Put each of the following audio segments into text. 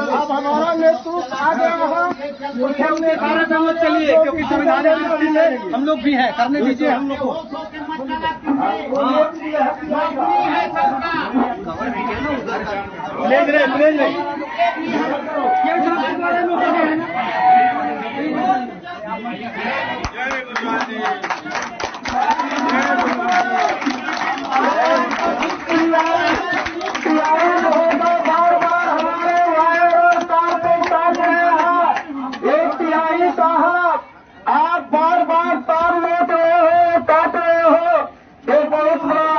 अब हमारा नेतृत्व आ गया चलिए, क्योंकि संविधान हम लोग भी हैं, करने दीजिए हम लोग को। आप बार बार तार लौट रहे हो, काट रहे हो, ये बहुत बड़ा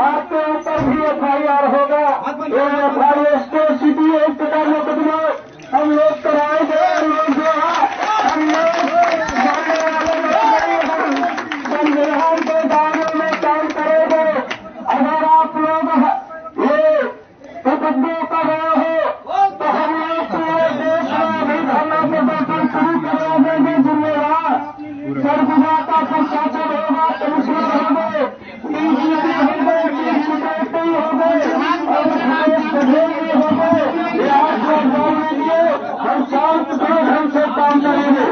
आपके ऊपर भी FIR होगा। ये FIR स्टेट सिटी एक्ट का मुकदमा हम लोग कराएंगे। हम लोग संविधान के दायरे में काम करेंगे। अगर आप लोग ये मुकदमे कर रहे हो तो हम लोग पूरे देश में अभी धरना प्रदर्शन शुरू करा देंगे। जिम्मेदार सरगुजा का प्रशासन होगा, कमिश्नर होंगे, DGP होंगे, चीफ सेक्रेटरी होंगे और प्रदेश प्रभारी होंगे। यहाँ से बोलने लिए हम शांतिपूर्ण ढंग से काम करेंगे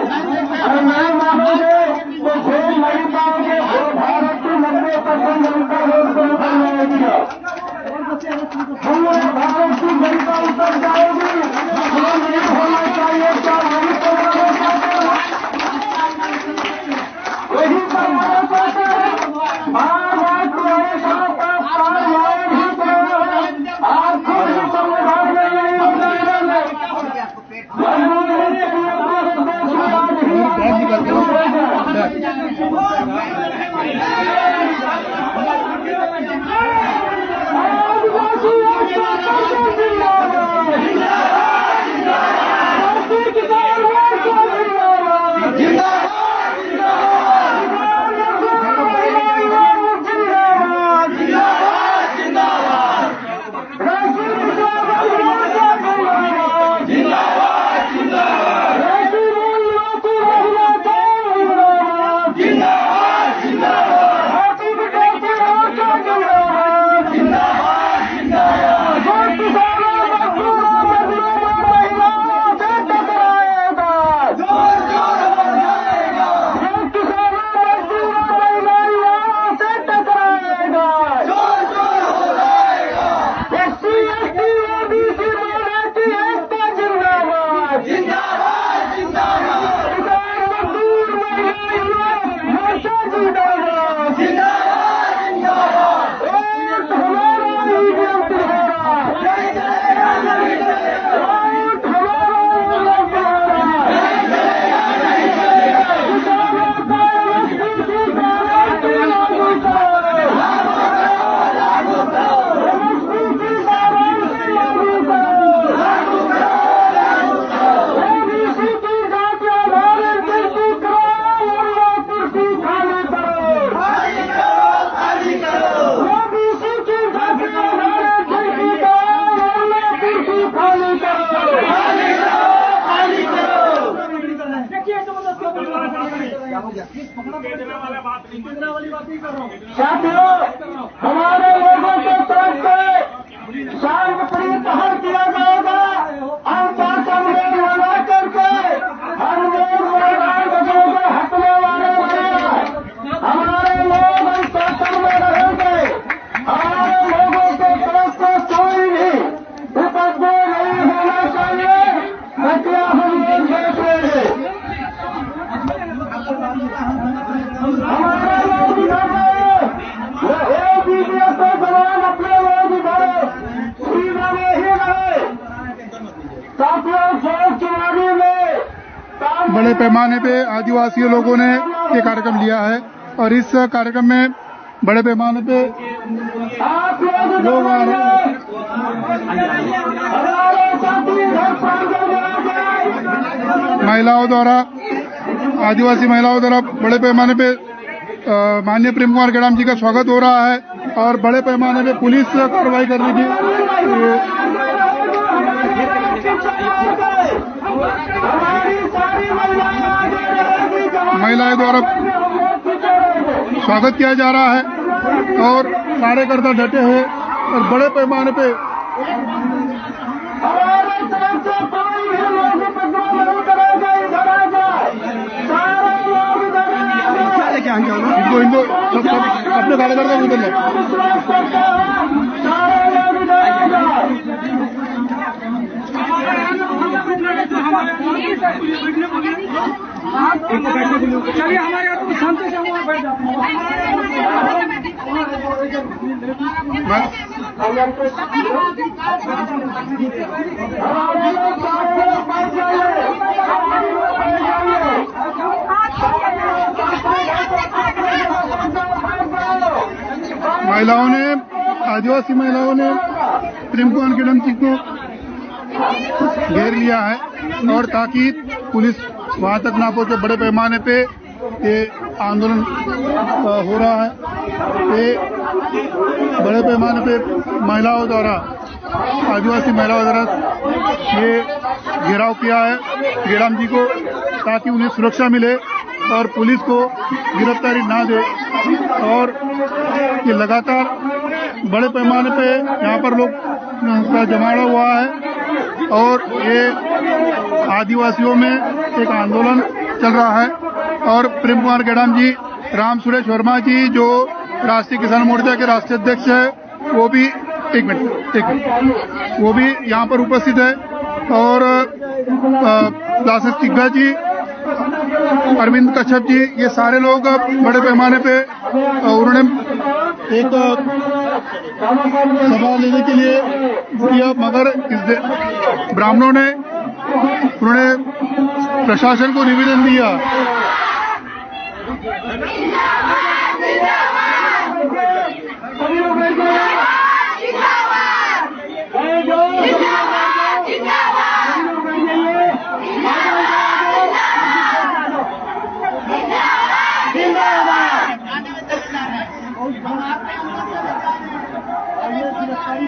और नहीं मानोगे तो फिर नहीं पाओगे। भारत की 90% जनता रोड पर उतर जाएगी। पूरे भारत की जनता उतर जाएगी। ये नहीं होना चाहिए। क्या वही करवाना चाहते हैं? वही करवाना चाहते हैं। बार बार तुम्हारे साथ आप न्याय ही करो। आप खुद ही संविधान में नहीं साथियों, हमारे लोगों के तरफ से शांतिप्रिय पहल किया जाएगा। अनुशासन में लगा करके हर लोग मैदान बचेंगे, हटने वाले बनेंगे। हमारे लोग अनुशासन में रहेंगे। हमारे लोगों के तरफ से कोई भी उपद्रव नहीं होना चाहिए। हत्या हम लोग देख लेंगे। हमारे लोग इधर जवान अपने लोग इधर सीमा में ही रहे। साथियों, चुनावी में बड़े पैमाने पे आदिवासी लोगों ने ये कार्यक्रम लिया है और इस कार्यक्रम में बड़े पैमाने पे लोग आ रहे हैं। महिलाओं द्वारा, आदिवासी महिलाओं द्वारा बड़े पैमाने पे माननीय प्रेम कुमार गेड़ाम जी का स्वागत हो रहा है और बड़े पैमाने पे पुलिस कार्रवाई करने की महिलाओं द्वारा स्वागत किया जा रहा है। और कार्यकर्ता डटे हैं और बड़े पैमाने पे हमारे तरफ से कोई भी लोग उपद्रव नहीं करेगा, इधर आ जाए, सारे लोग इधर आ जाए। इनको सब अपने कार्यकर्ता को उधर ले। विश्वास करते हैं, सारे लोग इधर आ जाए। चलिए हमारे यहाँ तो शांति से वहाँ बैठ जाते हमारे लोग सारे लोग बैठ जाइए। महिलाओं ने, आदिवासी महिलाओं ने प्रेम कुमार गेड़म जी को घेर लिया है और ताकि पुलिस वहां तक ना पहुंचे। बड़े पैमाने पे ये आंदोलन हो रहा है। ये बड़े पैमाने पे महिलाओं द्वारा, आदिवासी महिलाओं द्वारा ये घेराव किया है गेड़म जी को, ताकि उन्हें सुरक्षा मिले और पुलिस को गिरफ्तारी ना दे। और ये लगातार बड़े पैमाने पे यहाँ पर लोग का जमावड़ा हुआ है और ये आदिवासियों में एक आंदोलन चल रहा है। और प्रेम कुमार गेड़म जी, राम सुरेश वर्मा जी जो राष्ट्रीय किसान मोर्चा के राष्ट्रीय अध्यक्ष है, वो भी एक मिनट वो भी यहाँ पर उपस्थित है। और लासेस तिग्गा जी, अरविंद कश्यप जी, ये सारे लोग बड़े पैमाने पे उन्होंने एक सभा लेने के लिए किया, मगर इस ब्राह्मणों ने उन्होंने प्रशासन को निवेदन दिया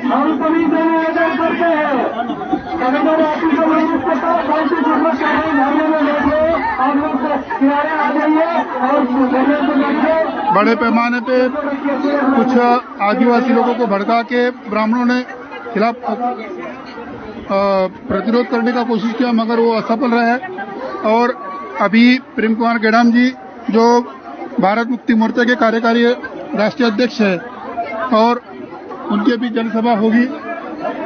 हम सभी से निवेदन करते हैं, अगर आपकी धरने में बैठे, आप लोग किनारे आ जाइए और धरने से बैठे। बड़े पैमाने पे कुछ आदिवासी लोगों को भड़का के ब्राह्मणों ने खिलाफ प्रतिरोध करने का कोशिश किया, मगर वो असफल रहे। और अभी प्रेम कुमार गेड़म जी जो भारत मुक्ति मोर्चा के कार्यकारी राष्ट्रीय अध्यक्ष है और उनके भी जनसभा होगी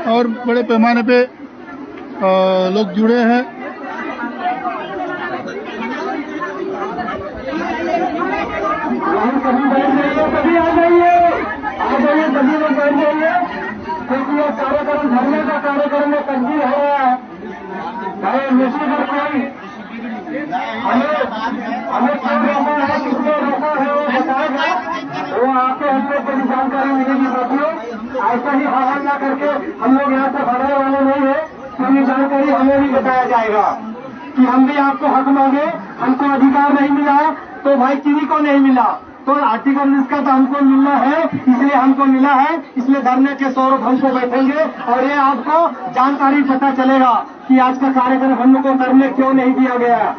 और बड़े पैमाने पे लोग जुड़े हैं। सभी आ जाइए, सभी लोग बैठ जाइए, क्योंकि यह कार्यक्रम धरने का कार्यक्रम में तब्दील हो रहा है। निश्चित कोई हमें क्यों रोका है, किसने रोका है, वो बताएगा, वो आके हम लोग को भी जानकारी मिलेगी। साथियों, ऐसा ही बहाल ना करके हम लोग यहाँ से भरने वाले नहीं है। पूरी जानकारी हमें भी बताया जाएगा कि हम भी आपको हक मांगे, हमको अधिकार नहीं मिला तो भाई किसी को नहीं मिला, तो आर्टिकल इसका तो हमको मिलना है, इसलिए हमको मिला है, इसलिए धरने के स्वरूप हमको बैठेंगे और ये आपको जानकारी पता चलेगा कि आज का कार्यक्रम हम लोग को करने क्यों नहीं दिया गया है।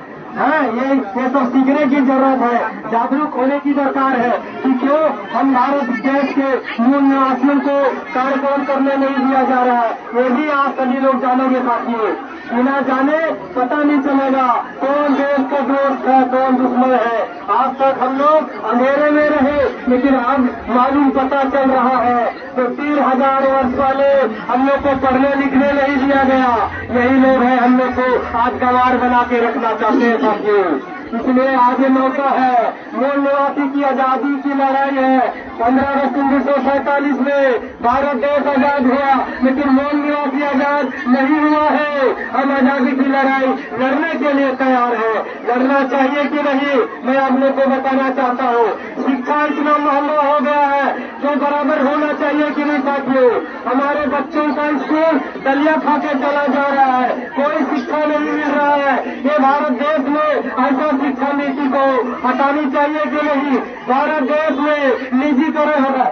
ये तो सीखने की जरूरत है, जागरूक होने की दरकार है कि क्यों हम भारत देश के मूल निवासियों को कार्यक्रम करने नहीं दिया जा रहा है। ये भी आप सभी लोग जानेंगे साथियों, बिना जाने पता नहीं चलेगा कौन देश का दोस्त है, कौन दुश्मन है। आज तक हम लोग अंधेरे में रहे, लेकिन अब मालूम पता चल रहा है। तो 3000 वर्ष वाले हम लोग को पढ़ने लिखने नहीं दिया गया, यही लोग हैं हम लोग को आज गंवार बना के रखना चाहते हैं साथियों। इसलिए आगे मौका है, मूल निवासी की आजादी की लड़ाई है। 15 अगस्त 1947 में भारत देश आजाद हुआ, लेकिन मूल निवासी आजाद नहीं हुआ है। हम आजादी की लड़ाई लड़ने के लिए तैयार है। लड़ना चाहिए कि नहीं, मैं आप लोग को बताना चाहता हूँ। शिक्षा इतना महंगा हो गया है, जो बराबर होना चाहिए कि नहीं साथियों। हमारे बच्चों का स्कूल दलिया खा के चला जा रहा है, कोई शिक्षा नहीं मिल रहा है। ये भारत देश में ऐसा शिक्षा नीति को हटानी चाहिए कि नहीं। भारत देश में निजीकरण होगा,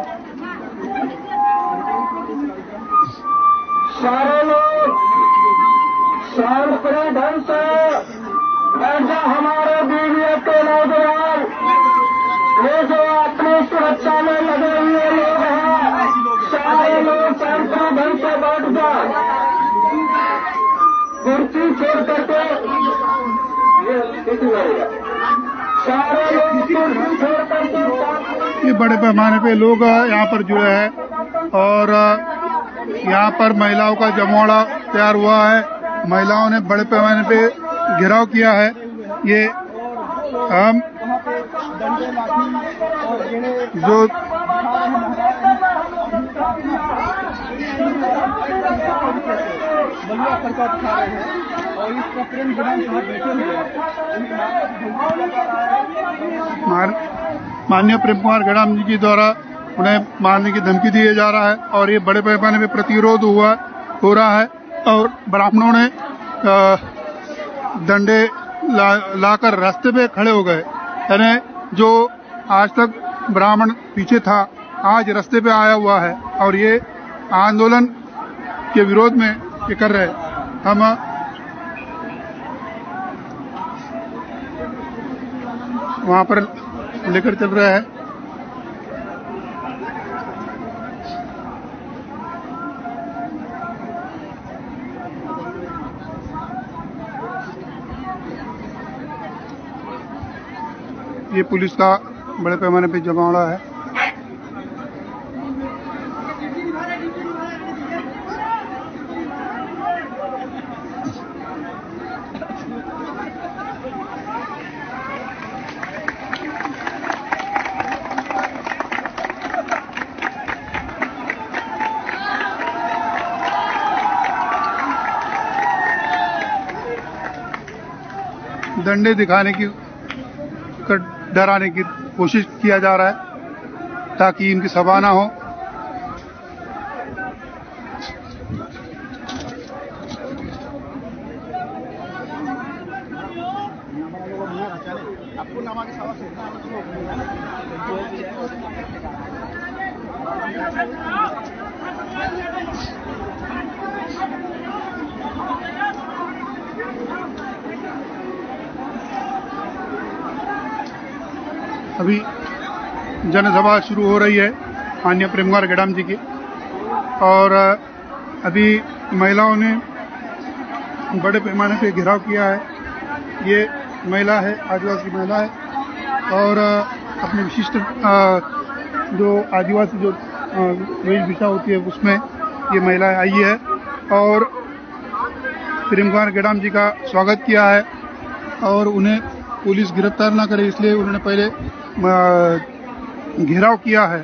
सारे लोग शांतपूर्ण ढंग से ऐसा हमारे बीवी के नौजवान ये जो अपनी सुरक्षा में लगे कुर्सी छोड़ करके ये स्थिति रहेगा। सारे लोग कुर्सी छोड़ करके ये बड़े पैमाने पे लोग यहाँ पर जुड़े हैं और यहाँ पर महिलाओं का जमावड़ा तैयार हुआ है। महिलाओं ने बड़े पैमाने पे घेराव किया है। ये हम जो बलिया सरकार दिखा रहे हैं और इस प्रेम विधानसभा बैठे हुए माननीय प्रेम कुमार गैडाम जी के द्वारा उन्हें मारने की धमकी दी जा रहा है और ये बड़े पैमाने पे प्रतिरोध हो रहा है और ब्राह्मणों ने डंडे लाकर रास्ते पे खड़े हो गए। यानी जो आज तक ब्राह्मण पीछे था आज रास्ते पे आया हुआ है और ये आंदोलन के विरोध में ये कर रहे हैं। हम वहां पर लेकर चल रहे हैं। ये पुलिस का बड़े पैमाने पे जमावड़ा है। डंडे दिखाने की डराने की कोशिश किया जा रहा है ताकि इनकी सभा ना हो। अभी जनसभा शुरू हो रही है माननीय प्रेम कुमार गैडाम जी की और अभी महिलाओं ने बड़े पैमाने पे घेराव किया है। ये महिला है, आदिवासी महिला है और अपने विशिष्ट जो आदिवासी जो वेशभूषा होती है उसमें ये महिला आई है और प्रेम कुमार गैडाम जी का स्वागत किया है और उन्हें पुलिस गिरफ्तार ना करे इसलिए उन्होंने पहले घेराव किया है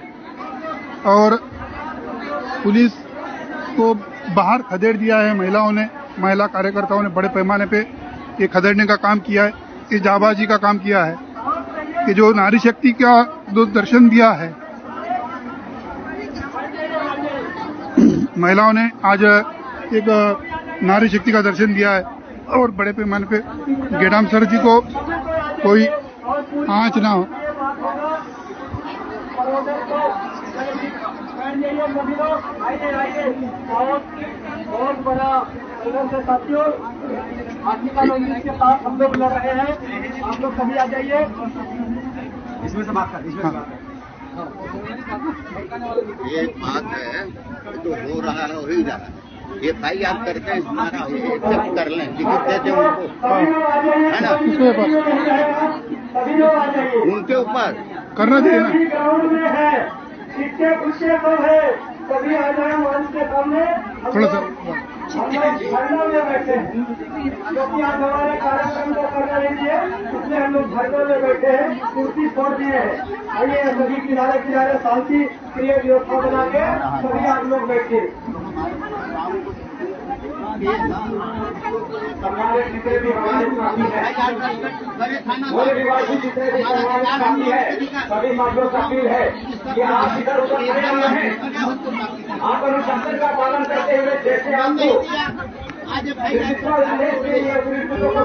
और पुलिस को बाहर खदेड़ दिया है। महिला कार्यकर्ताओं ने बड़े पैमाने पे ये खदेड़ने का काम किया है। ये जाबाजी का काम किया है कि जो नारी शक्ति का जो दर्शन दिया है महिलाओं ने आज एक नारी शक्ति का दर्शन दिया है और बड़े पैमाने पे गैडाम सर जी को कोई आँच ना हो। बहुत बड़ा साथियों के साथ हम लोग लड़ रहे हैं। आप लोग सभी आ जाइए। इसमें से बात कर ये बात है जो हो रहा है वही रहा है। FIR करके हमारा एक्सेप्ट कर लें, टिकट देते उनको, है ना, उनके ऊपर करना चाहिए ना। सभी आ जाए मंच के सामने। थोड़ा सा धरना में बैठे हैं क्योंकि आज हमारे कार्यक्रम को करना नहीं है इसलिए हम लोग धरना में बैठे हैं, कुर्सी छोड़ दिए हैं। आइए सभी किनारे किनारे शांति प्रिय व्यवस्था बना के सभी आप लोग बैठिए। हमारे जितने भी हमारे साथी हैं, पूरे निवासी जितने भी हमारे साथी है, सभी माध्यमों से अपील है कि आप इधर उधर खड़े न रहें। आप अनुशासन का पालन करते हुए जैसे आपको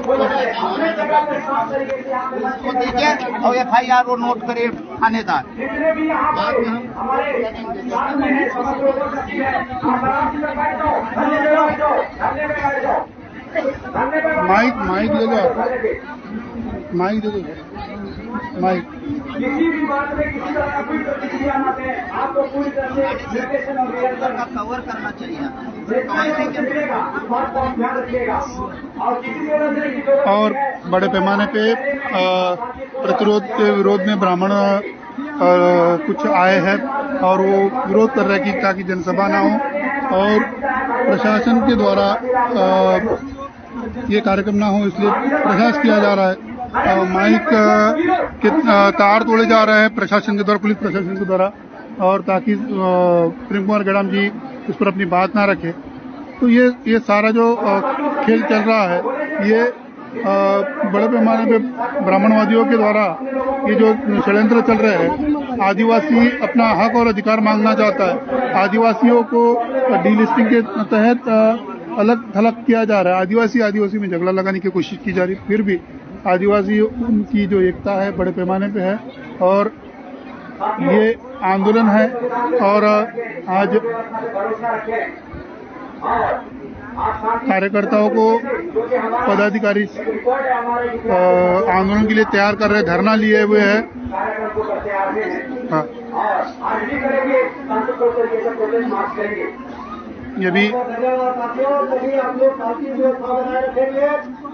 बोला जाए अपने जगह पर साफ तरीके से आप और FIR वो नोट करे थानेदार। जितने भी यहाँ पर हमारे साथ में है समस्त लोगों से अपील है आप आराम से बैठ जाओ, धरने में बैठ जाओ, धरने में बैठ जाओ। माइक ले लो, माइक दे दो, माइक। किसी भी बात में किसी तरह का कोई प्रतिक्रिया न दें, आपको पूरी तरह से निर्देशन और नियंत्रण का कवर करना चाहिए। और बड़े पैमाने पे प्रतिरोध के विरोध में ब्राह्मण कुछ आए हैं और वो विरोध कर रहे हैं कि ताकि जनसभा ना हो और प्रशासन के द्वारा ये कार्यक्रम ना हो, इसलिए प्रयास किया जा रहा है। माइक के तार तोड़े जा रहे हैं प्रशासन के द्वारा, पुलिस प्रशासन के द्वारा, और ताकि प्रेम कुमार गेड़ाम जी इस पर अपनी बात ना रखे। तो ये सारा जो खेल चल रहा है, ये बड़े पैमाने पे ब्राह्मणवादियों के द्वारा ये जो षड्यंत्र चल रहे हैं, आदिवासी अपना हक और अधिकार मांगना चाहता है, आदिवासियों को डीलिस्टिंग के तहत अलग थलग किया जा रहा है, आदिवासी में झगड़ा लगाने की कोशिश की जा रही है। फिर भी आदिवासी उनकी जो एकता है बड़े पैमाने पे है और ये आंदोलन है। और आज कार्यकर्ताओं को पदाधिकारी आंदोलन के लिए तैयार कर रहे, धरना लिए हुए हैं। ये भी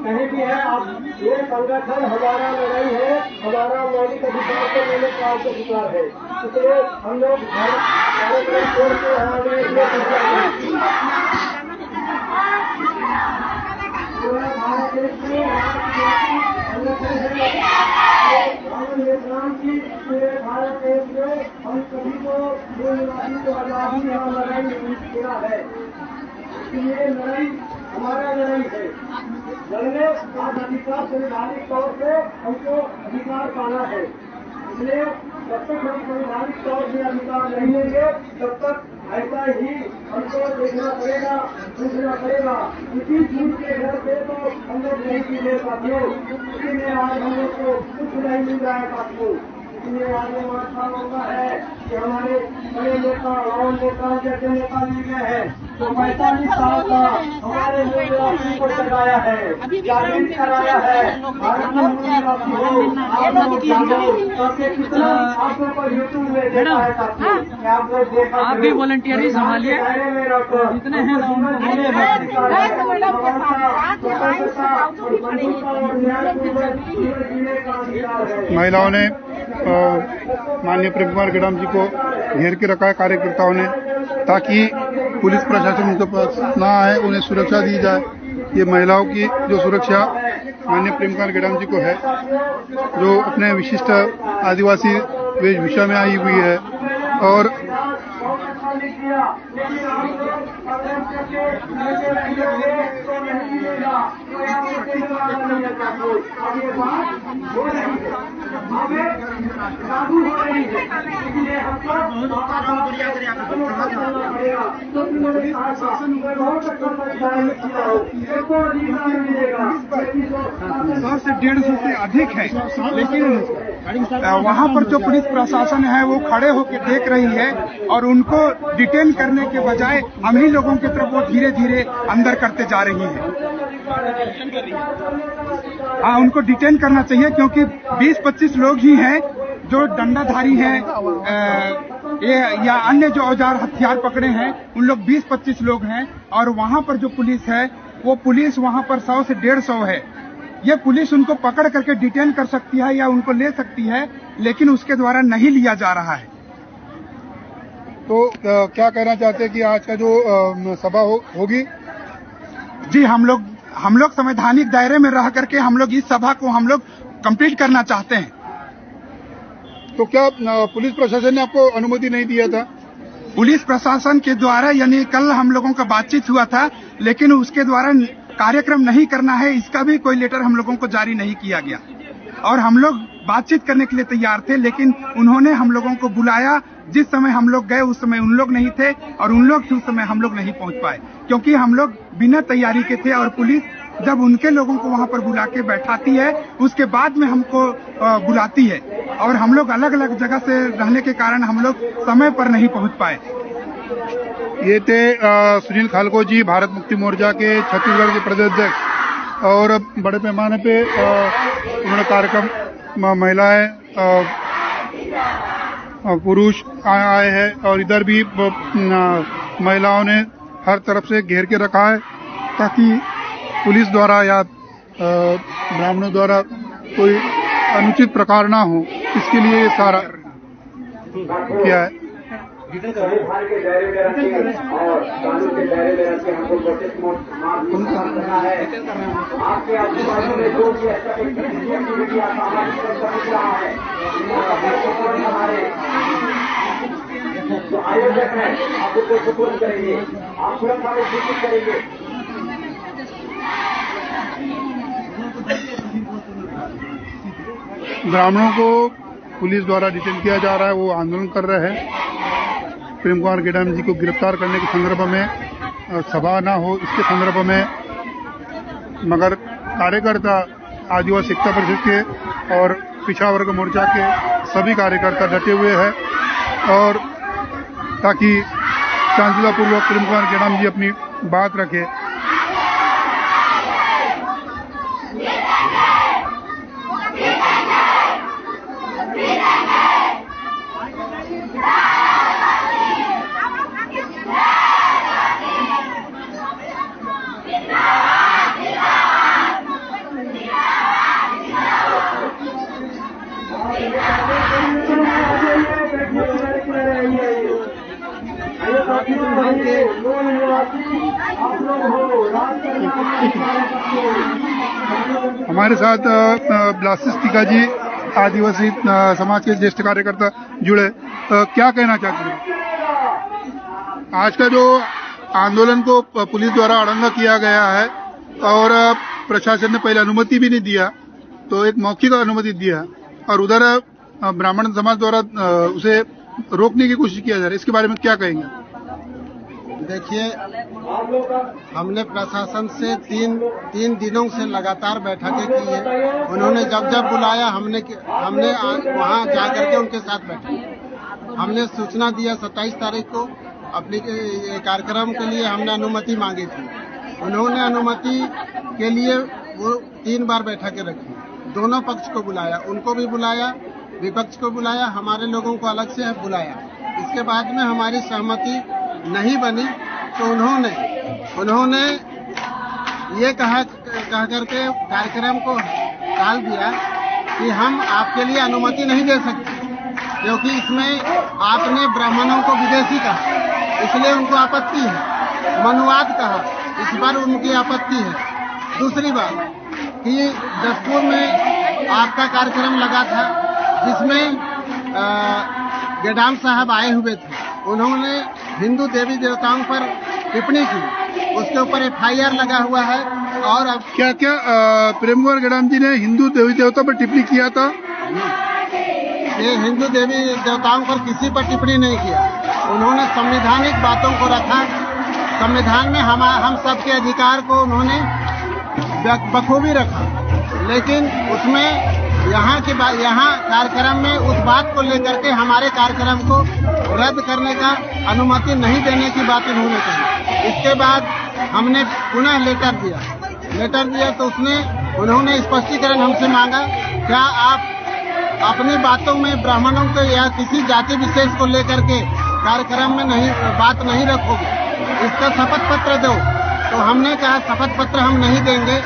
कहीं भी है आप, ये संगठन हमारा लड़ाई है, हमारा मौलिक अधिकार को लेने का अधिकार है, इसलिए हम लोग कार्यक्रम छोड़ के हमारे पूरा भारत देश में पूरे भारत देश में हम सभी को निवासी को आजादी और लड़ाई किया है, इसलिए लड़ाई हमारा लड़ाई है। लड़ने का अधिकार संवैधानिक तौर से हमको अधिकार पाना है, इसलिए जब तक हम संवैधानिक तौर से अधिकार नहीं लेंगे तब तक ऐसा ही हमको देखना पड़ेगा, पूछना पड़ेगा। इसी झूठ के घर पे तो हम लोग नहीं पी ले पाते, इसीलिए आज हम लोग को कुछ नहीं मिल रहा है साथियों। इसलिए आज माथा होता है कि हमारे बड़े नेता और नेता जैसे नेता मिल गए हैं तो 45 साल का हमारे मूल्यवासी को जगाया है, जागृत कराया है। भारत में मूल्यवासी हो आप लोग जानो, तो कितना आप लोग को यूट्यूब में देखा है साथियों, आप लोग देखा, आप भी वॉलंटियरी संभालिए, जितने हैं महिलाओं ने माननीय प्रेम कुमार गेड़ाम जी को घेर के रखा है कार्यकर्ताओं ने, ताकि पुलिस प्रशासन उनके पास ना आए, उन्हें सुरक्षा दी जाए। ये महिलाओं की जो सुरक्षा माननीय प्रेम कुमार गेड़ाम जी को है, जो अपने विशिष्ट आदिवासी वेशभूषा में आई हुई है और सौ से 150 से अधिक है, लेकिन वहाँ पर जो पुलिस प्रशासन है वो खड़े होकर देख रही है और उनको डिटेन करने के बजाय हम ही लोगों की तरफ वो धीरे धीरे अंदर करते जा रही है। हाँ, उनको डिटेन करना चाहिए क्योंकि 20-25 लोग ही हैं जो डंडाधारी हैं या अन्य जो औजार हथियार पकड़े हैं, उन लोग 20-25 लोग हैं। और वहाँ पर जो पुलिस है वो पुलिस वहाँ पर 100 से 150 है। ये पुलिस उनको पकड़ करके डिटेन कर सकती है या उनको ले सकती है, लेकिन उसके द्वारा नहीं लिया जा रहा है। तो क्या कहना चाहते हैं कि आज का जो सभा होगी? जी, हम लोग संवैधानिक दायरे में रह करके हम लोग इस सभा को हम लोग कंप्लीट करना चाहते हैं। तो क्या पुलिस प्रशासन ने आपको अनुमति नहीं दिया था? पुलिस प्रशासन के द्वारा यानी कल हम लोगों का बातचीत हुआ था, लेकिन उसके द्वारा कार्यक्रम नहीं करना है इसका भी कोई लेटर हम लोगों को जारी नहीं किया गया। और हम लोग बातचीत करने के लिए तैयार थे, लेकिन उन्होंने हम लोगों को बुलाया। जिस समय हम लोग गए उस समय उन लोग नहीं थे और उन लोग उस समय हम लोग नहीं पहुंच पाए, क्योंकि हम लोग बिना तैयारी के थे। और पुलिस जब उनके लोगों को वहां पर बुला के बैठाती है उसके बाद में हमको बुलाती है, और हम लोग अलग अलग जगह से रहने के कारण हम लोग समय पर नहीं पहुंच पाए। ये थे सुनील खालको जी, भारत मुक्ति मोर्चा के छत्तीसगढ़ के प्रदेश अध्यक्ष। और बड़े पैमाने पे उन्होंने कार्यक्रम महिलाएं पुरुष आए हैं और इधर भी महिलाओं ने हर तरफ से घेर के रखा है ताकि पुलिस द्वारा या ब्राह्मणों द्वारा कोई अनुचित प्रकार ना हो, इसके लिए ये सारा किया है। संविधान के दायरे में रखिए और कानून के दायरे में रखिए। हमको प्रोटेस्ट करना है। आपके आजू बाजू में जो भी ऐसा एक्टिविटी सामाजिक दिख रहा है, हमारे जो आयोजक है आप उसको सपोर्ट करेंगे, आप सुरक्षा में सूचित करेंगे। ब्राह्मणों को पुलिस द्वारा डिटेन किया जा रहा है, वो आंदोलन कर रहे हैं। प्रेम कुमार गेडाम जी को गिरफ्तार करने के संदर्भ में सभा न हो, इसके संदर्भ में मगर कार्यकर्ता आदिवासी एकता परिषद के और पिछड़ा वर्ग मोर्चा के सभी कार्यकर्ता डटे हुए हैं और ताकि शांतिपूर्वक प्रेम कुमार गेडाम जी अपनी बात रखे। हमारे साथ ब्लास्टिस टीका जी आदिवासी समाज के ज्येष्ठ कार्यकर्ता जुड़े, क्या कहना चाहते हैं? आज का जो आंदोलन को पुलिस द्वारा अड़ंगा किया गया है और प्रशासन ने पहले अनुमति भी नहीं दिया, तो एक मौखिक अनुमति दिया और उधर ब्राह्मण समाज द्वारा उसे रोकने की कोशिश किया जा रहा है, इसके बारे में क्या कहेंगे? देखिए, हमने प्रशासन से तीन दिनों से लगातार बैठकें की है। उन्होंने जब बुलाया हमने वहां जाकर के उनके साथ बैठे। हमने सूचना दिया 27 तारीख को अपने कार्यक्रम के लिए हमने अनुमति मांगी थी। उन्होंने अनुमति के लिए वो 3 बार बैठकें रखी, दोनों पक्ष को बुलाया, उनको भी बुलाया, विपक्ष को बुलाया, हमारे लोगों को अलग से बुलाया। इसके बाद में हमारी सहमति नहीं बनी तो उन्होंने ये कह करके कार्यक्रम को टाल दिया कि हम आपके लिए अनुमति नहीं दे सकते क्योंकि इसमें आपने ब्राह्मणों को विदेशी कहा, इसलिए उनको आपत्ति है। मनुवाद कहा, इस बार उनकी आपत्ति है। दूसरी बात कि जसपुर में आपका कार्यक्रम लगा था जिसमें गेडाम साहब आए हुए थे, उन्होंने हिंदू देवी देवताओं पर टिप्पणी की, उसके ऊपर FIR लगा हुआ है। और अब क्या प्रेम कुमार गेडाम जी ने हिंदू देवी देवता पर टिप्पणी किया था? ये हिंदू देवी देवताओं पर किसी पर टिप्पणी नहीं किया, उन्होंने संवैधानिक बातों को रखा। संविधान में हम सबके अधिकार को उन्होंने बखूबी रखा, लेकिन उसमें यहाँ कार्यक्रम में उस बात को लेकर के हमारे कार्यक्रम को रद्द करने का अनुमति नहीं देने की बात उन्होंने कही। इसके बाद हमने पुनः लेटर दिया तो उन्होंने स्पष्टीकरण हमसे मांगा, क्या आप अपनी बातों में ब्राह्मणों को या किसी जाति विशेष को लेकर के कार्यक्रम में बात नहीं रखोगे, इसका शपथ पत्र दो। तो हमने कहा शपथ पत्र हम नहीं देंगे,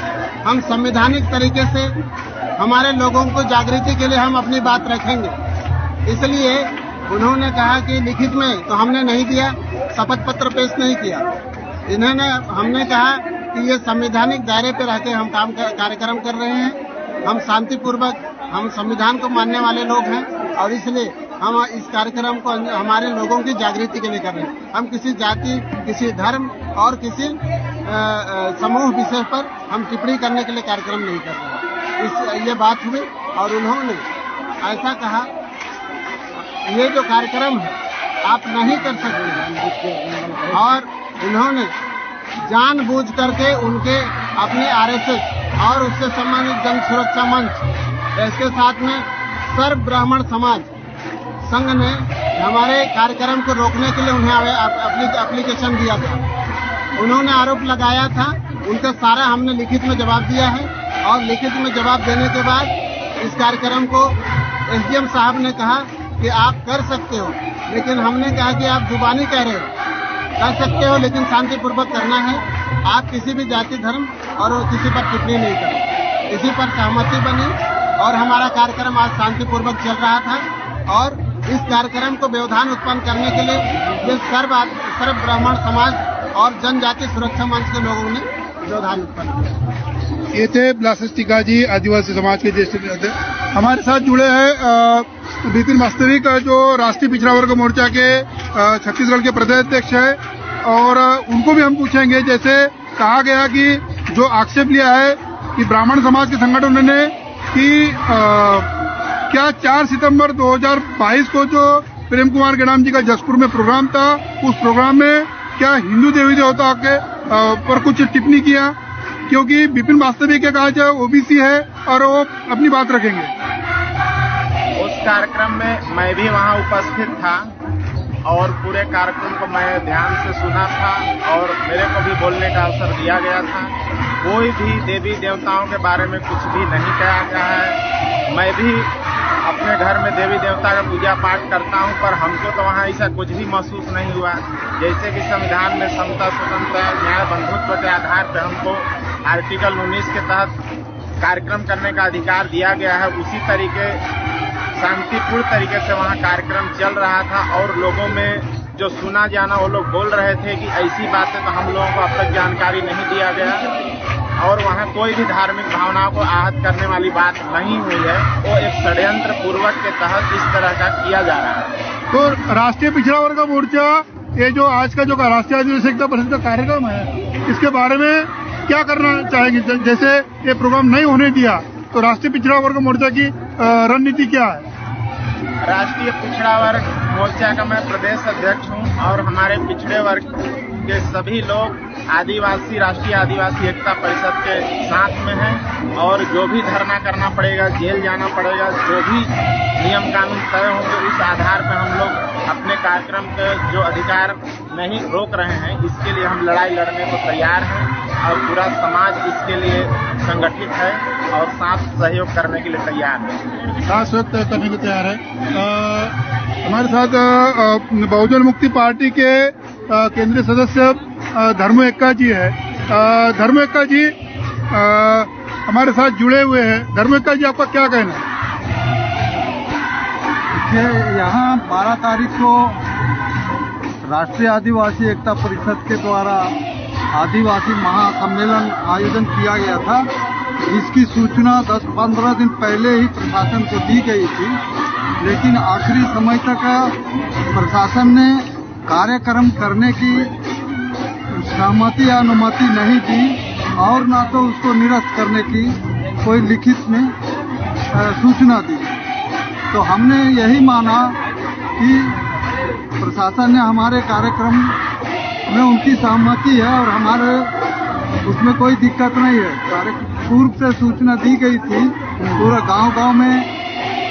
हम संवैधानिक तरीके से हमारे लोगों को जागृति के लिए हम अपनी बात रखेंगे। इसलिए उन्होंने कहा कि लिखित में, तो हमने नहीं दिया, शपथ पत्र पेश नहीं किया। हमने कहा कि ये संवैधानिक दायरे पर रहकर हम कार्यक्रम कर रहे हैं, हम शांतिपूर्वक, हम संविधान को मानने वाले लोग हैं और इसलिए हम इस कार्यक्रम को हमारे लोगों की जागृति के लिए कर रहे हैं। हम किसी जाति, किसी धर्म और किसी समूह विशेष पर हम टिप्पणी करने के लिए कार्यक्रम नहीं कर रहे हैं। ये बात हुई और उन्होंने ऐसा कहा, ये जो कार्यक्रम है आप नहीं कर सकते, और उन्होंने जानबूझ करके उनके अपने RSS और उससे संबंधित जन सुरक्षा मंच, इसके साथ में सर्व ब्राह्मण समाज संघ ने हमारे कार्यक्रम को रोकने के लिए उन्हें एप्लीकेशन दिया था। उन्होंने आरोप लगाया था, उनका सारा हमने लिखित में जवाब दिया है और लिखित में जवाब देने के बाद इस कार्यक्रम को SDM साहब ने कहा कि आप कर सकते हो, लेकिन हमने कहा कि आप जुबानी कह रहे हो, कर सकते हो, लेकिन शांतिपूर्वक करना है। आप किसी भी जाति धर्म और किसी पर टिप्पणी नहीं करें। इसी पर सहमति बनी और हमारा कार्यक्रम आज शांतिपूर्वक चल रहा था। और इस कार्यक्रम को व्यवधान उत्पन्न करने के लिए ये सर्व ब्राह्मण समाज और जनजाति सुरक्षा मंच के लोगों ने व्यवधान उत्पन्न किया। ये थे ब्लासेस टिकाजी, आदिवासी समाज के ज्येष्ठ नेता। हमारे साथ जुड़े हैं विपिन वास्तविक, जो राष्ट्रीय पिछड़ा वर्ग मोर्चा के छत्तीसगढ़ के प्रदेश अध्यक्ष है, और उनको भी हम पूछेंगे। जैसे कहा गया कि जो आक्षेप लिया है कि ब्राह्मण समाज के संगठनों ने कि क्या 4 सितंबर 2022 को जो प्रेम कुमार गेड़ाम जी का जसपुर में प्रोग्राम था, उस प्रोग्राम में क्या हिंदू देवी देवता के पर कुछ टिप्पणी किया? क्योंकि विपिन वास्तविक के कहा जाए ओबीसी है और वो अपनी बात रखेंगे। उस कार्यक्रम में मैं भी वहां उपस्थित था और पूरे कार्यक्रम को मैं ध्यान से सुना था और मेरे को भी बोलने का अवसर दिया गया था। कोई भी देवी देवताओं के बारे में कुछ भी नहीं कहा गया है। मैं भी अपने घर में देवी देवता का पूजा पाठ करता हूं, पर हमको तो वहां ऐसा कुछ भी महसूस नहीं हुआ। जैसे कि संविधान में समता, स्वतंत्रता, न्याय, बंधुत्व के आधार पर हमको आर्टिकल 19 के तहत कार्यक्रम करने का अधिकार दिया गया है, उसी तरीके शांतिपूर्ण तरीके से वहां कार्यक्रम चल रहा था। और लोगों में जो सुना जाना, वो लोग बोल रहे थे कि ऐसी बातें तो हम लोगों को अब तक जानकारी नहीं दिया गया और वहां कोई भी धार्मिक भावनाओं को आहत करने वाली बात नहीं हुई है। वो एक षड्यंत्र पूर्वक के तहत इस तरह का किया जा रहा है। तो राष्ट्रीय पिछड़ा वर्ग मोर्चा, ये जो आज का जो राष्ट्रीय आदिवासी एकता परिषद का कार्यक्रम है, इसके बारे में क्या करना चाहेंगे? जैसे ये प्रोग्राम नहीं होने दिया, तो राष्ट्रीय पिछड़ा वर्ग मोर्चा की रणनीति क्या है? राष्ट्रीय पिछड़ा वर्ग मोर्चा का मैं प्रदेश अध्यक्ष हूं और हमारे पिछड़े वर्ग के सभी लोग आदिवासी, राष्ट्रीय आदिवासी एकता परिषद के साथ में हैं और जो भी धरना करना पड़ेगा, जेल जाना पड़ेगा, जो भी नियम कानून तय होंगे, उस आधार पर हम लोग अपने कार्यक्रम के जो अधिकार नहीं रोक रहे हैं, इसके लिए हम लड़ाई लड़ने को तैयार हैं और पूरा समाज इसके लिए संगठित है और साथ सहयोग करने के लिए तैयार है। साथ सहयोग करने को तैयार है। हमारे साथ बहुजन मुक्ति पार्टी के केंद्रीय सदस्य धर्म एक्का जी है। धर्म एक्का जी हमारे साथ जुड़े हुए हैं। धर्म एक्का जी, आपका क्या कहना है? यहाँ 12 तारीख को राष्ट्रीय आदिवासी एकता परिषद के द्वारा आदिवासी महासम्मेलन आयोजन किया गया था, जिसकी सूचना 10-15 दिन पहले ही प्रशासन को दी गई थी, लेकिन आखिरी समय तक प्रशासन ने कार्यक्रम करने की सहमति या अनुमति नहीं दी और ना तो उसको निरस्त करने की कोई लिखित में सूचना दी। तो हमने यही माना कि प्रशासन ने हमारे कार्यक्रम में उनकी सहमति है और हमारे उसमें कोई दिक्कत नहीं है। पूर्व से सूचना दी गई थी, पूरा गांव-गांव में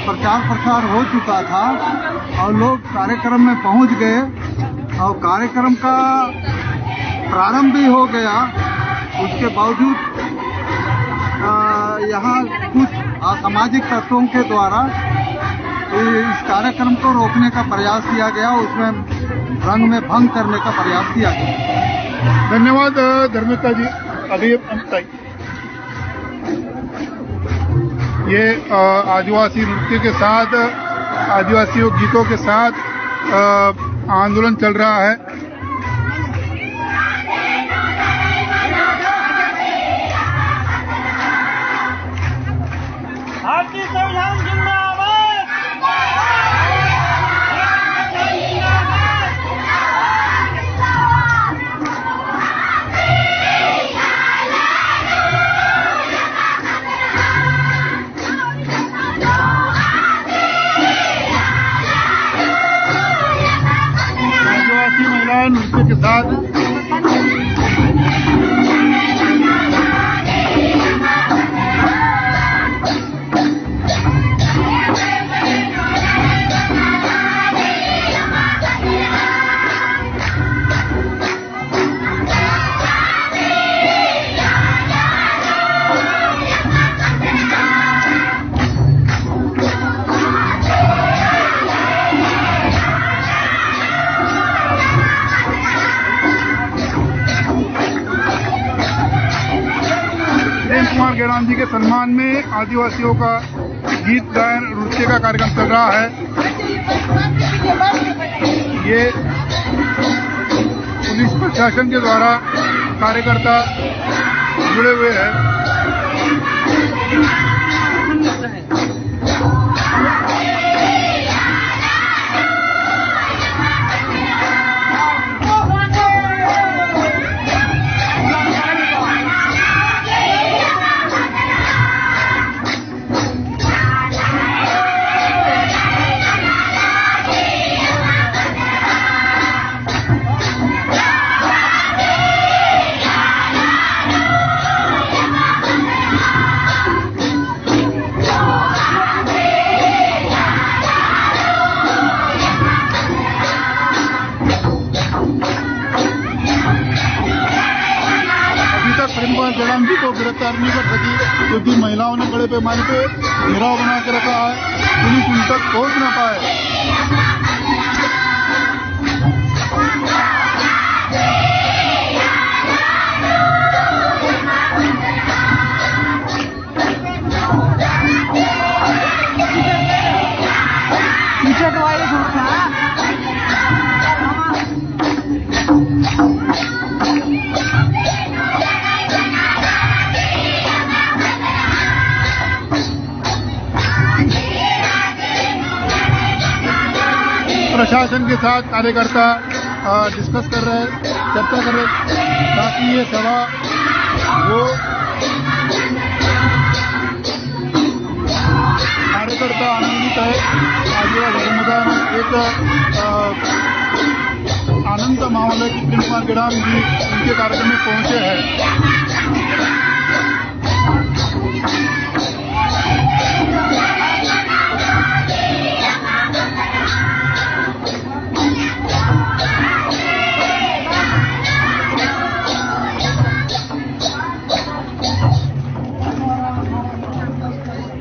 प्रचार प्रसार हो चुका था और लोग कार्यक्रम में पहुंच गए और कार्यक्रम का प्रारंभ भी हो गया। उसके बावजूद यहाँ कुछ असामाजिक तत्वों के द्वारा इस कार्यक्रम को रोकने का प्रयास किया गया, उसमें रंग में भंग करने का प्रयास किया गया। धन्यवाद धर्मिका जी। अभी ये आदिवासी नृत्य के साथ, आदिवासी गीतों के साथ आंदोलन चल रहा है। भारतीय संविधान जिंदाबाद। आदिवासी महिलाएं नृत्य के साथ कलाम जी के सम्मान में आदिवासियों का गीत गायन नृत्य का कार्यक्रम चल रहा है। ये पुलिस प्रशासन के द्वारा कार्यकर्ता जुड़े हुए हैं। जड़ाम जी को गिरफ्तार नहीं कर सकी क्योंकि महिलाओं ने बड़े पैमाने पे घेराव बना के रखा है, पुलिस उन तक पहुंच ना पाए। प्रशासन के साथ कार्यकर्ता डिस्कस कर रहे हैं, चर्चा कर रहे हैं ताकि ये सभा वो कार्यकर्ता आनंदित है। आदिवासी समुदाय में एक आनंद का माहौल है कि प्रेम कुमार गेड़ाम जी उनके कार्यक्रम में पहुंचे हैं।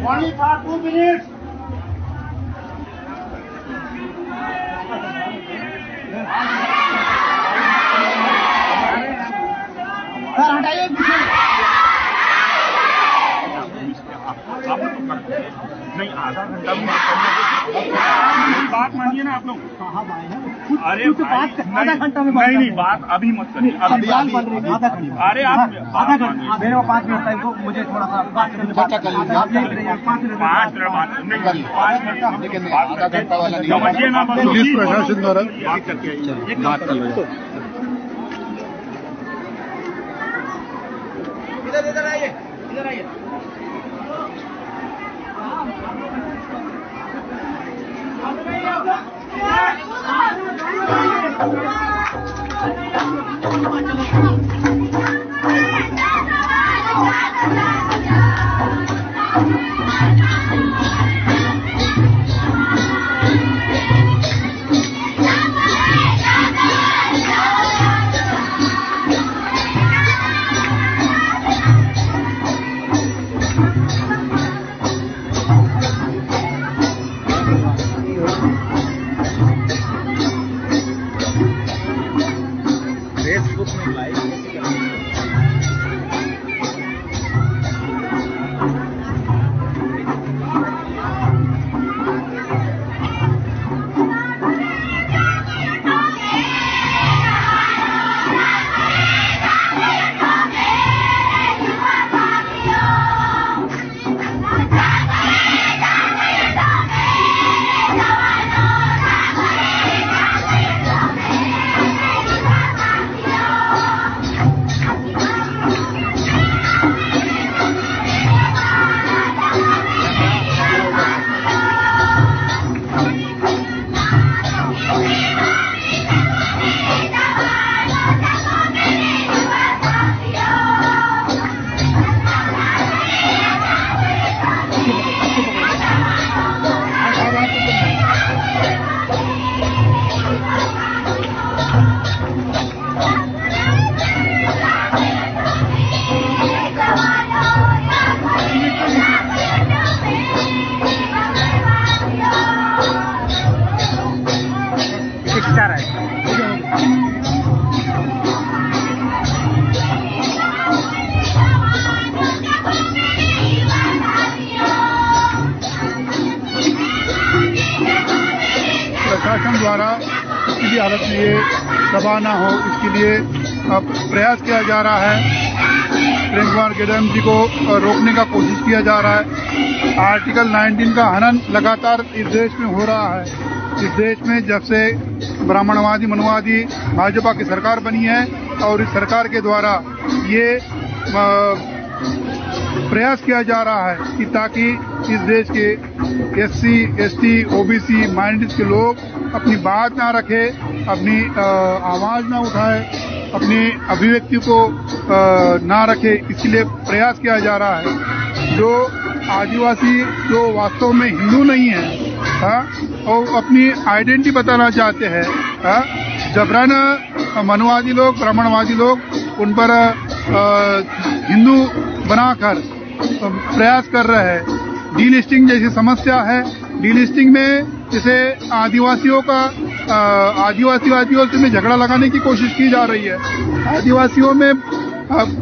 Only for 2 minutes. सर हटाइए पीछे। नहीं आधा घंटा में बात मानिए ना आप लोग। अरे आधा घंटा में नहीं बात अभी मत करिए। आधा घंटा अरे आप आधा घंटा मेरे को 5 मिनट टाइम को मुझे थोड़ा सा बात करने 5 मिनट बात नहीं 5 मिनट लेकिन आधा घंटा वाला समझिए ना। पुलिस प्रशासन द्वारा बात करके एक बात कर लो। इधर आइए इधर आइए। प्रशासन द्वारा किसी भी हालत में ये सभा ना हो, इसके लिए प्रयास किया जा रहा है। प्रेम कुमार गेडम जी को रोकने का कोशिश किया जा रहा है। आर्टिकल 19 का हनन लगातार इस देश में हो रहा है। इस देश में जब से ब्राह्मणवादी मनुवादी भाजपा की सरकार बनी है और इस सरकार के द्वारा ये प्रयास किया जा रहा है कि ताकि इस देश के SC, ST, OBC माइनॉरिटीज के लोग अपनी बात ना रखे, अपनी आवाज ना उठाए, अपनी अभिव्यक्ति को ना रखे, इसलिए प्रयास किया जा रहा है। जो आदिवासी जो वास्तव में हिंदू नहीं है और अपनी आइडेंटिटी बताना चाहते हैं, जबरन मनुवादी लोग, ब्राह्मणवादी लोग उन पर हिंदू बनाकर प्रयास कर रहे हैं। डीलिस्टिंग जैसी समस्या है। डीलिस्टिंग में जैसे आदिवासियों में झगड़ा लगाने की कोशिश की जा रही है। आदिवासियों में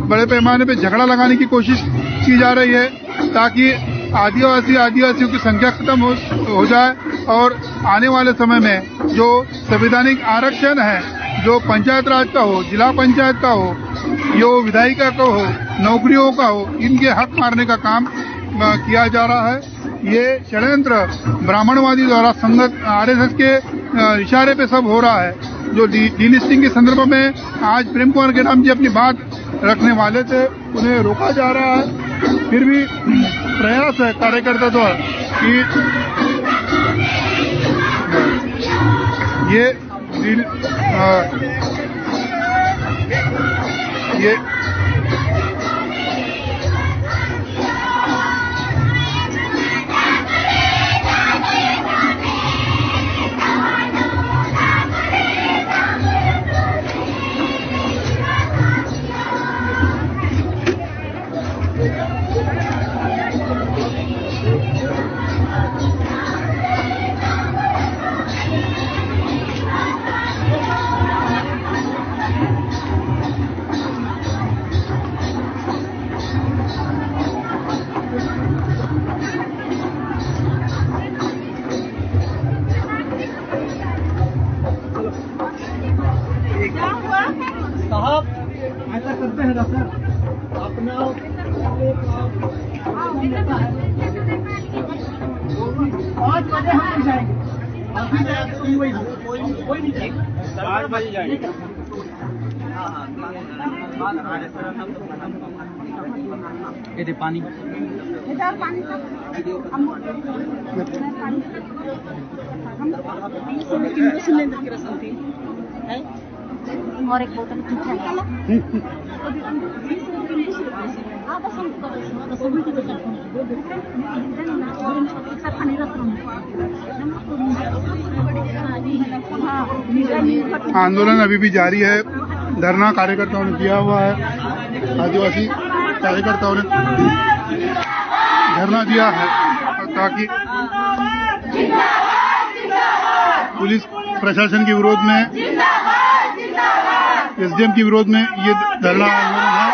बड़े पैमाने पे झगड़ा लगाने की कोशिश की जा रही है ताकि आदिवासियों की संख्या खत्म हो जाए और आने वाले समय में जो संवैधानिक आरक्षण है, जो पंचायत राज का हो, जिला पंचायत का हो, जो विधायिका का हो, नौकरियों का हो, इनके हक मारने का काम किया जा रहा है। ये षड्यंत्र ब्राह्मणवादी द्वारा संगत RSS के इशारे पे सब हो रहा है। जो डीलिस्टिंग के संदर्भ में आज प्रेम कुमार गेडाम जी अपनी बात रखने वाले थे, उन्हें रोका जा रहा है। फिर भी प्रयास है कार्यकर्ता द्वारा कि ये साहब ऐसा करते हैं ना सर, अपना 5 बजे हम जाएंगे, कोई नहीं जाएगा, 8 बजे जाएंगे। ये पानी और एक बोतल आंदोलन अभी भी जारी है। धरना कार्यकर्ताओं ने दिया हुआ है। आदिवासी कार्यकर्ताओं ने धरना दिया है ताकि पुलिस प्रशासन के विरोध में, SDM के विरोध में ये धरना आंदोलन है।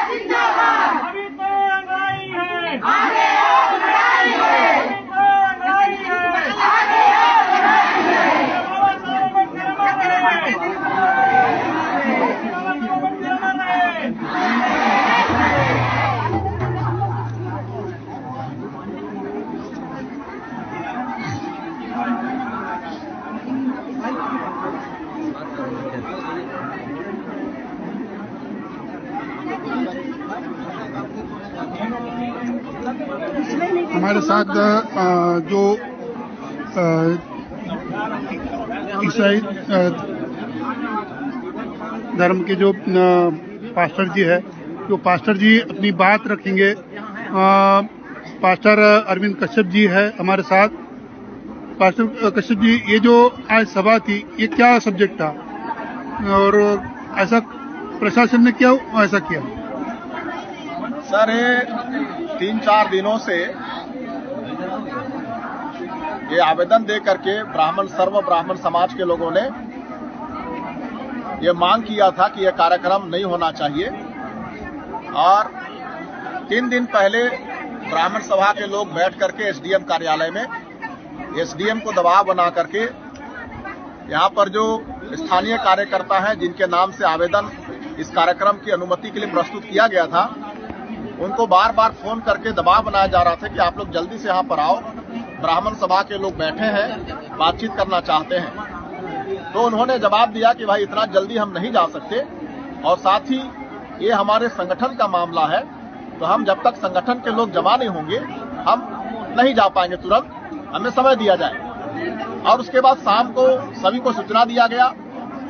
हमारे साथ जो ईसाई धर्म के जो पास्टर जी है, जो पास्टर जी अपनी बात रखेंगे। पास्टर अरविंद कश्यप जी है हमारे साथ। पास्टर कश्यप जी, ये जो आज सभा थी, ये क्या सब्जेक्ट था और ऐसा प्रशासन ने क्यों ऐसा किया? सर, ये 3-4 दिनों से ये आवेदन दे करके सर्व ब्राह्मण समाज के लोगों ने ये मांग किया था कि यह कार्यक्रम नहीं होना चाहिए। और 3 दिन पहले ब्राह्मण सभा के लोग बैठ करके SDM कार्यालय में SDM को दबाव बना करके यहाँ पर जो स्थानीय कार्यकर्ता हैं जिनके नाम से आवेदन इस कार्यक्रम की अनुमति के लिए प्रस्तुत किया गया था, उनको बार बार फोन करके दबाव बनाया जा रहा था कि आप लोग जल्दी से यहाँ पर आओ, ब्राह्मण सभा के लोग बैठे हैं, बातचीत करना चाहते हैं। तो उन्होंने जवाब दिया कि भाई इतना जल्दी हम नहीं जा सकते, और साथ ही ये हमारे संगठन का मामला है, तो हम जब तक संगठन के लोग जमा नहीं होंगे हम नहीं जा पाएंगे, तुरंत हमें समय दिया जाए। और उसके बाद शाम को सभी को सूचना दिया गया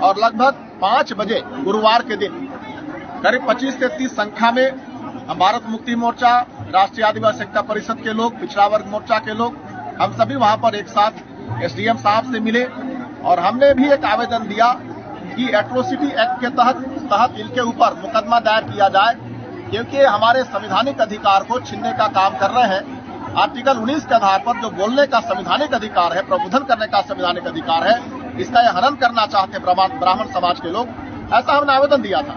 और लगभग 5 बजे गुरुवार के दिन करीब 25 से 30 संख्या में हम भारत मुक्ति मोर्चा, राष्ट्रीय आदिवासी एकता परिषद के लोग, पिछड़ा वर्ग मोर्चा के लोग, हम सभी वहां पर एक साथ एसडीएम साहब से मिले और हमने भी एक आवेदन दिया कि एट्रोसिटी एक्ट के तहत इनके ऊपर मुकदमा दायर किया जाए, क्योंकि हमारे संवैधानिक अधिकार को छीनने का काम कर रहे हैं। आर्टिकल 19 के आधार पर जो बोलने का संवैधानिक अधिकार है, प्रबोधन करने का संवैधानिक अधिकार है, इसका यह हनन करना चाहते ब्राह्मण समाज के लोग, ऐसा हमने आवेदन दिया था।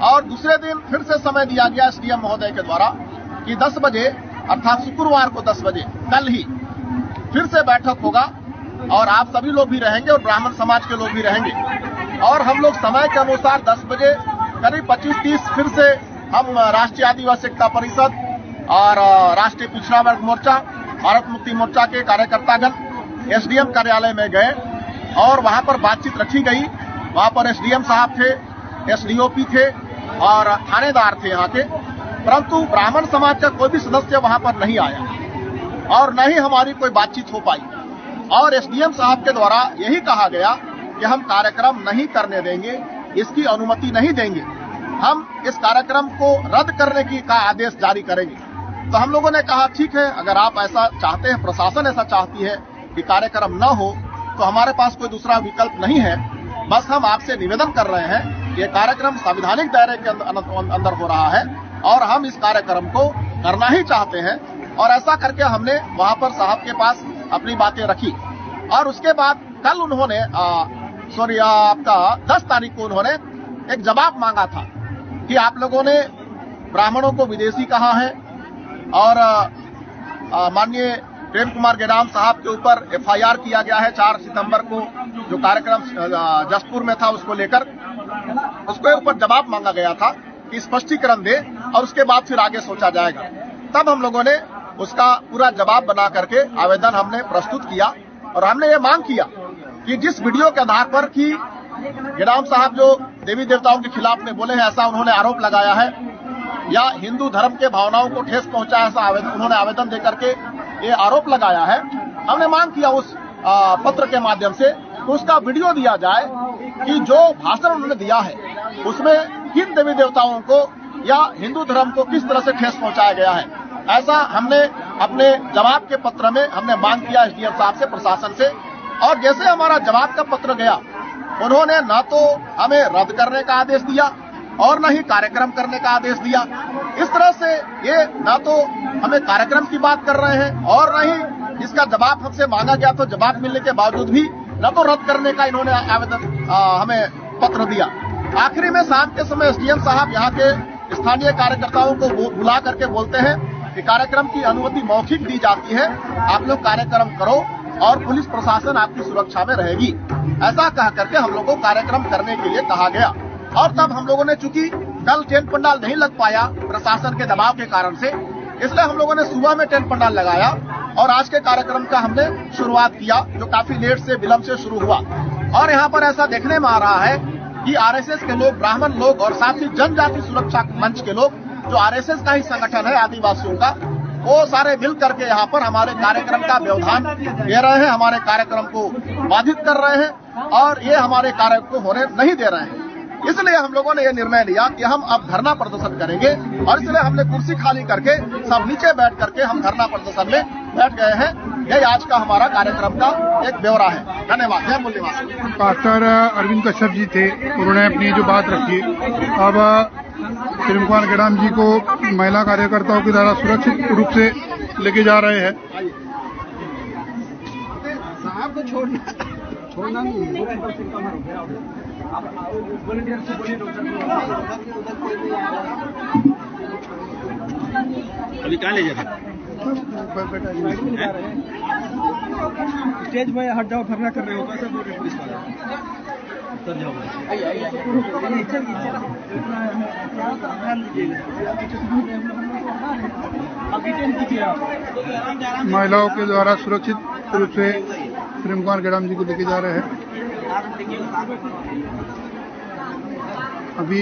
और दूसरे दिन फिर से समय दिया गया एसडीएम महोदय के द्वारा कि 10 बजे अर्थात शुक्रवार को 10 बजे कल ही फिर से बैठक होगा और आप सभी लोग भी रहेंगे और ब्राह्मण समाज के लोग भी रहेंगे। और हम लोग समय के अनुसार 10 बजे करीब 25-30 फिर से हम राष्ट्रीय आदिवासी एकता परिषद और राष्ट्रीय पिछड़ा वर्ग मोर्चा, भारत मुक्ति मोर्चा के कार्यकर्तागण एसडीएम कार्यालय में गए और वहां पर बातचीत रखी गई। वहां पर एसडीएम साहब थे, एसडीओपी थे और थानेदार थे यहाँ के, परंतु ब्राह्मण समाज का कोई भी सदस्य वहां पर नहीं आया और न ही हमारी कोई बातचीत हो पाई। और एसडीएम साहब के द्वारा यही कहा गया कि हम कार्यक्रम नहीं करने देंगे, इसकी अनुमति नहीं देंगे, हम इस कार्यक्रम को रद्द करने का आदेश जारी करेंगे। तो हम लोगों ने कहा ठीक है, अगर आप ऐसा चाहते हैं, प्रशासन ऐसा चाहती है कि कार्यक्रम न हो, तो हमारे पास कोई दूसरा विकल्प नहीं है। बस हम आपसे निवेदन कर रहे हैं कि कार्यक्रम संवैधानिक दायरे के अंदर हो रहा है और हम इस कार्यक्रम को करना ही चाहते हैं। और ऐसा करके हमने वहां पर साहब के पास अपनी बातें रखी और उसके बाद कल उन्होंने आपका 10 तारीख को उन्होंने एक जवाब मांगा था कि आप लोगों ने ब्राह्मणों को विदेशी कहा है और माननीय प्रेम कुमार गेडाम साहब के ऊपर एफआईआर किया गया है 4 सितंबर को, जो कार्यक्रम जसपुर में था उसको लेकर, उसके ऊपर जवाब मांगा गया था कि स्पष्टीकरण दे और उसके बाद फिर आगे सोचा जाएगा। तब हम लोगों ने उसका पूरा जवाब बना करके आवेदन हमने प्रस्तुत किया और हमने ये मांग किया कि जिस वीडियो के आधार पर कि गेडाम साहब जो देवी देवताओं के खिलाफ में बोले हैं, ऐसा उन्होंने आरोप लगाया है, या हिंदू धर्म के भावनाओं को ठेस पहुंचा, ऐसा उन्होंने आवेदन देकर के ये आरोप लगाया है। हमने मांग किया उस पत्र के माध्यम से तो उसका वीडियो दिया जाए कि जो भाषण उन्होंने दिया है उसमें किन देवी देवताओं को या हिंदू धर्म को किस तरह से ठेस पहुंचाया गया है। ऐसा हमने अपने जवाब के पत्र में हमने मांग किया एसडीएम साहब से, प्रशासन से। और जैसे हमारा जवाब का पत्र गया, उन्होंने न तो हमें रद्द करने का आदेश दिया और न ही कार्यक्रम करने का आदेश दिया। इस तरह से ये न तो हमें कार्यक्रम की बात कर रहे हैं और न ही इसका जवाब हमसे मांगा गया, तो जवाब मिलने के बावजूद भी न तो रद्द करने का इन्होंने आवेदन हमें पत्र दिया। आखिरी में शाम के समय एसडीएम साहब यहाँ के स्थानीय कार्यकर्ताओं को बुला करके बोलते हैं कि कार्यक्रम की अनुमति मौखिक दी जाती है, आप लोग कार्यक्रम करो और पुलिस प्रशासन आपकी सुरक्षा में रहेगी। ऐसा कह करके हम लोगों को कार्यक्रम करने के लिए कहा गया। और तब हम लोगों ने, चूंकि कल टेंट पंडाल नहीं लग पाया प्रशासन के दबाव के कारण से, इसलिए हम लोगों ने सुबह में टेंट पंडाल लगाया और आज के कार्यक्रम का हमने शुरुआत किया, जो काफी लेट से विलंब से शुरू हुआ। और यहाँ पर ऐसा देखने में आ रहा है कि आरएसएस के लोग, ब्राह्मण लोग और साथ ही जनजाति सुरक्षा मंच के लोग, जो आरएसएस का ही संगठन है आदिवासियों का, वो सारे मिल करके यहाँ पर हमारे कार्यक्रम का व्यवधान दे रहे हैं, हमारे कार्यक्रम को बाधित कर रहे हैं और ये हमारे कार्य को होने नहीं दे रहे हैं। इसलिए हम लोगों ने ये निर्णय लिया कि हम अब धरना प्रदर्शन करेंगे और इसलिए हमने कुर्सी खाली करके सब नीचे बैठ करके हम धरना प्रदर्शन में बैठ गए हैं। यही आज का हमारा कार्यक्रम का एक ब्यौरा है। धन्यवाद। जय मूल निवासी। पास्टर अरविंद कश्यप जी थे, उन्होंने अपनी जो बात रखी। अब प्रेम कुमार गेडाम जी को महिला कार्यकर्ताओं के द्वारा सुरक्षित रूप से लेके जा रहे हैं। साहब को छोड़ना नहीं, अभी कहाँ ले जाते? स्टेज में हट जाओ, धरना कर रहे हो, कैसे बोल रहे पुलिस वाले? उतर जाओ। महिलाओं के द्वारा सुरक्षित रूप से प्रेम कुमार गेड़ाम जी को लेके जा रहे हैं। अभी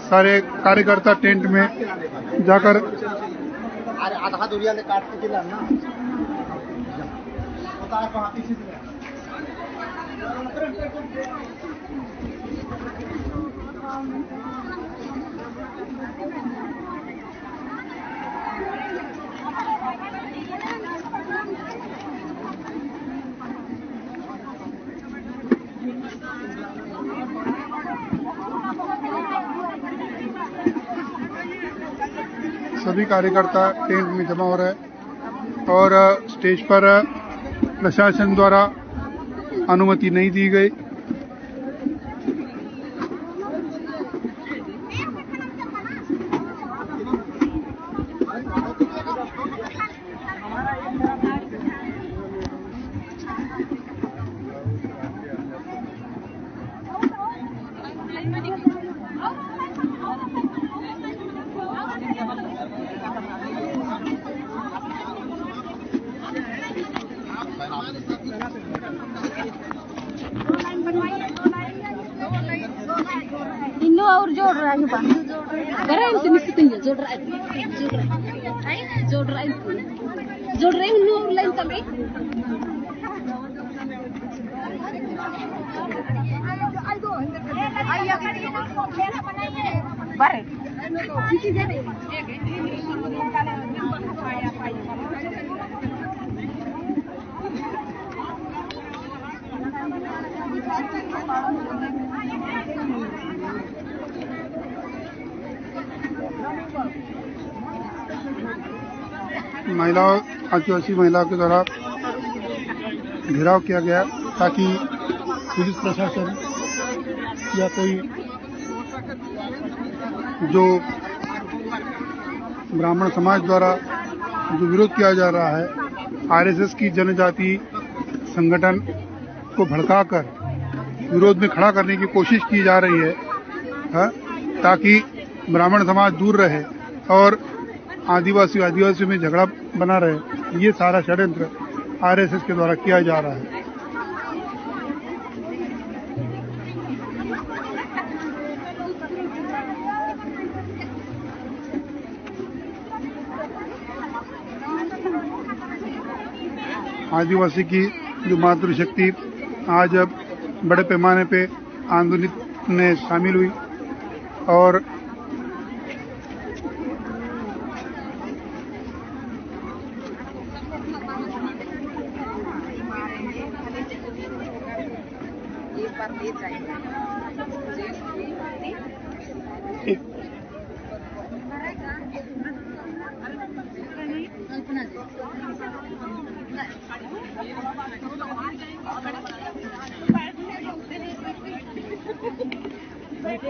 सारे कार्यकर्ता टेंट में जाकर आधा दूरिया ले काट के दिला ना, सभी कार्यकर्ता टेंट में जमा हो रहे हैं और स्टेज पर प्रशासन द्वारा अनुमति नहीं दी गई। इन्नो और जोड़ रहा है बा गरम से निश्चित है जोड़ रहा है इन्नो और लाइन तक बारे महिलाओं आदिवासी महिलाओं के द्वारा घेराव किया गया ताकि पुलिस प्रशासन या कोई जो ब्राह्मण समाज द्वारा जो विरोध किया जा रहा है, आरएसएस की जनजाति संगठन को भड़काकर विरोध में खड़ा करने की कोशिश की जा रही है, ताकि ब्राह्मण समाज दूर रहे और आदिवासी में झगड़ा बना रहे। ये सारा षड्यंत्र आरएसएस के द्वारा किया जा रहा है। आदिवासी की जो मातृशक्ति आज बड़े पैमाने पे आंदोलन में शामिल हुई और बैठे